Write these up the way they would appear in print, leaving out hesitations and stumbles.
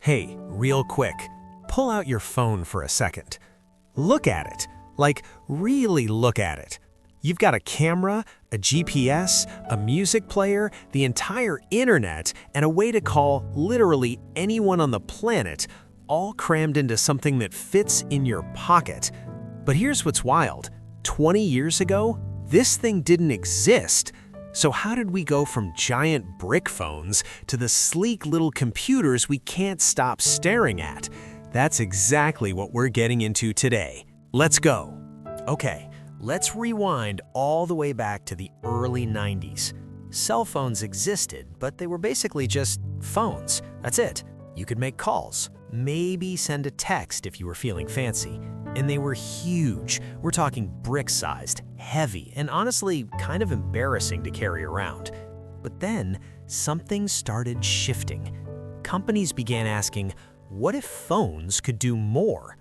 Hey, real quick, pull out your phone for a second. Look at it. Like, really look at it. You've got a camera, a GPS, a music player, the entire internet, and a way to call literally anyone on the planet, all crammed into something that fits in your pocket. But here's what's wild. 20 years ago, this thing didn't exist. So how did we go from giant brick phones to the sleek little computers we can't stop staring at? That's exactly what we're getting into today. Let's go. Okay, let's rewind all the way back to the early 90s. Cell phones existed, but they were basically just phones. That's it. You could make calls, maybe send a text if you were feeling fancy. And they were huge. We're talking brick-sized, heavy, and honestly kind of embarrassing to carry around. But then something started shifting. Companies began asking, what if phones could do more?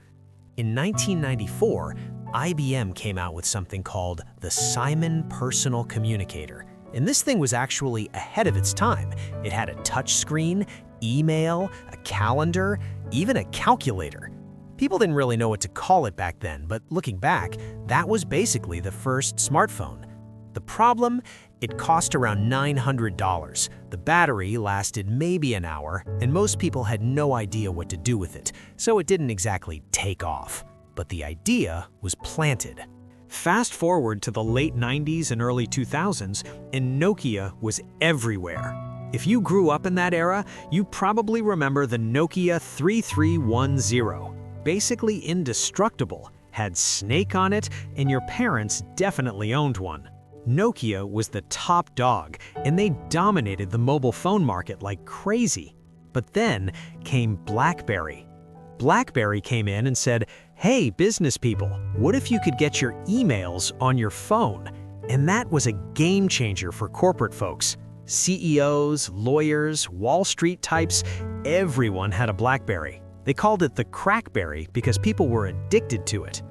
In 1994, IBM came out with something called the Simon Personal Communicator. And this thing was actually ahead of its time. It had a touchscreen, email, a calendar, even a calculator. People didn't really know what to call it back then, but looking back, that was basically the first smartphone. The problem? It cost around $900. The battery lasted maybe an hour, and most people had no idea what to do with it, so it didn't exactly take off. But the idea was planted. Fast forward to the late 90s and early 2000s, and Nokia was everywhere. If you grew up in that era, you probably remember the Nokia 3310. Basically indestructible, had Snake on it, and your parents definitely owned one. Nokia was the top dog, and they dominated the mobile phone market like crazy. But then came BlackBerry. BlackBerry came in and said, hey, business people, what if you could get your emails on your phone? And that was a game changer for corporate folks. CEOs, lawyers, Wall Street types, everyone had a BlackBerry. They called it the Crackberry because people were addicted to it.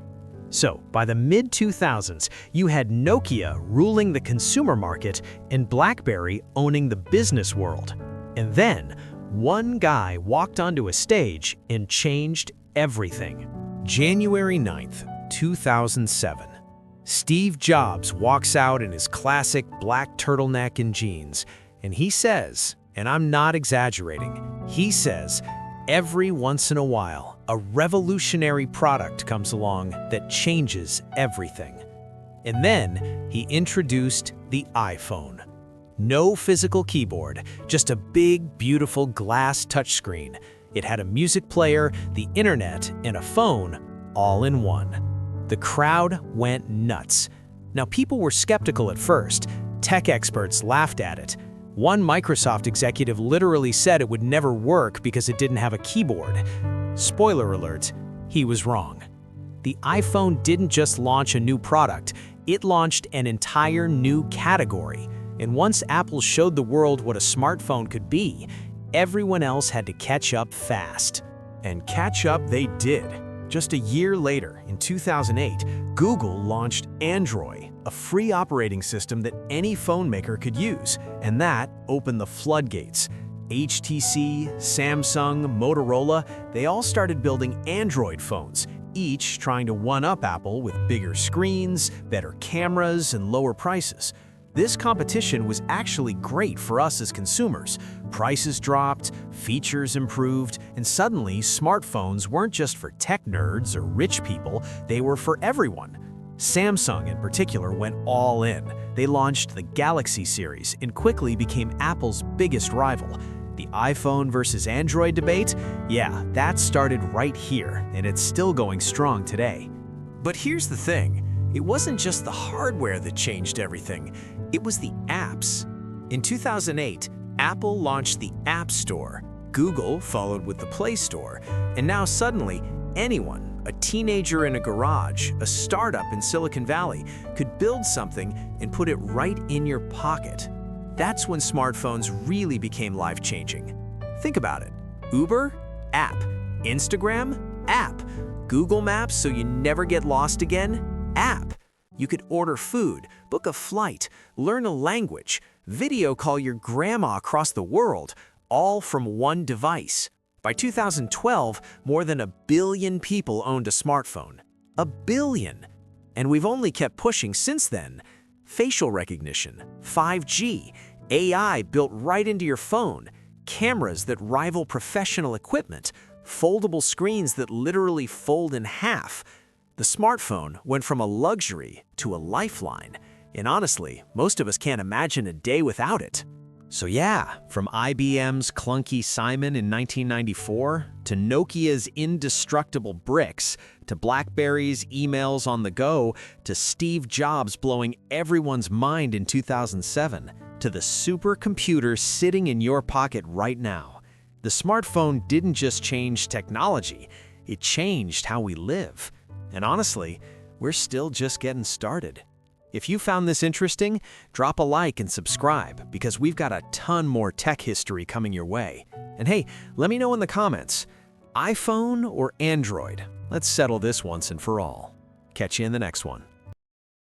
So, by the mid-2000s, you had Nokia ruling the consumer market and BlackBerry owning the business world. And then, one guy walked onto a stage and changed everything. January 9th, 2007. Steve Jobs walks out in his classic black turtleneck and jeans, and he says, and I'm not exaggerating, he says, every once in a while, a revolutionary product comes along that changes everything. And then he introduced the iPhone. No physical keyboard, just a big, beautiful glass touchscreen. It had a music player, the internet, and a phone all in one. The crowd went nuts. Now, people were skeptical at first. Tech experts laughed at it. One Microsoft executive literally said it would never work because it didn't have a keyboard. Spoiler alert, he was wrong. The iPhone didn't just launch a new product, it launched an entire new category. And once Apple showed the world what a smartphone could be, everyone else had to catch up fast. And catch up they did. Just a year later, in 2008, Google launched Android, a free operating system that any phone maker could use, and that opened the floodgates. HTC, Samsung, Motorola, they all started building Android phones, each trying to one-up Apple with bigger screens, better cameras, and lower prices. This competition was actually great for us as consumers. Prices dropped, features improved, and suddenly smartphones weren't just for tech nerds or rich people, they were for everyone. Samsung in particular went all in. They launched the Galaxy series and quickly became Apple's biggest rival. The iPhone versus Android debate? Yeah, that started right here, and it's still going strong today. But here's the thing. It wasn't just the hardware that changed everything. It was the apps. In 2008, Apple launched the App Store. Google followed with the Play Store. And now suddenly, anyone, a teenager in a garage, a startup in Silicon Valley, could build something and put it right in your pocket. That's when smartphones really became life-changing. Think about it. Uber? App. Instagram? App. Google Maps so you never get lost again? App. You could order food, book a flight, learn a language, video call your grandma across the world, all from one device. By 2012, more than 1 billion people owned a smartphone. 1 billion! And we've only kept pushing since then. Facial recognition, 5G, AI built right into your phone, cameras that rival professional equipment, foldable screens that literally fold in half. The smartphone went from a luxury to a lifeline, and honestly, most of us can't imagine a day without it. So yeah, from IBM's clunky Simon in 1994, to Nokia's indestructible bricks, to BlackBerry's emails on the go, to Steve Jobs blowing everyone's mind in 2007, to the supercomputer sitting in your pocket right now. The smartphone didn't just change technology, it changed how we live. And honestly, we're still just getting started. If you found this interesting, drop a like and subscribe, because we've got a ton more tech history coming your way. And hey, let me know in the comments, iPhone or Android? Let's settle this once and for all. Catch you in the next one.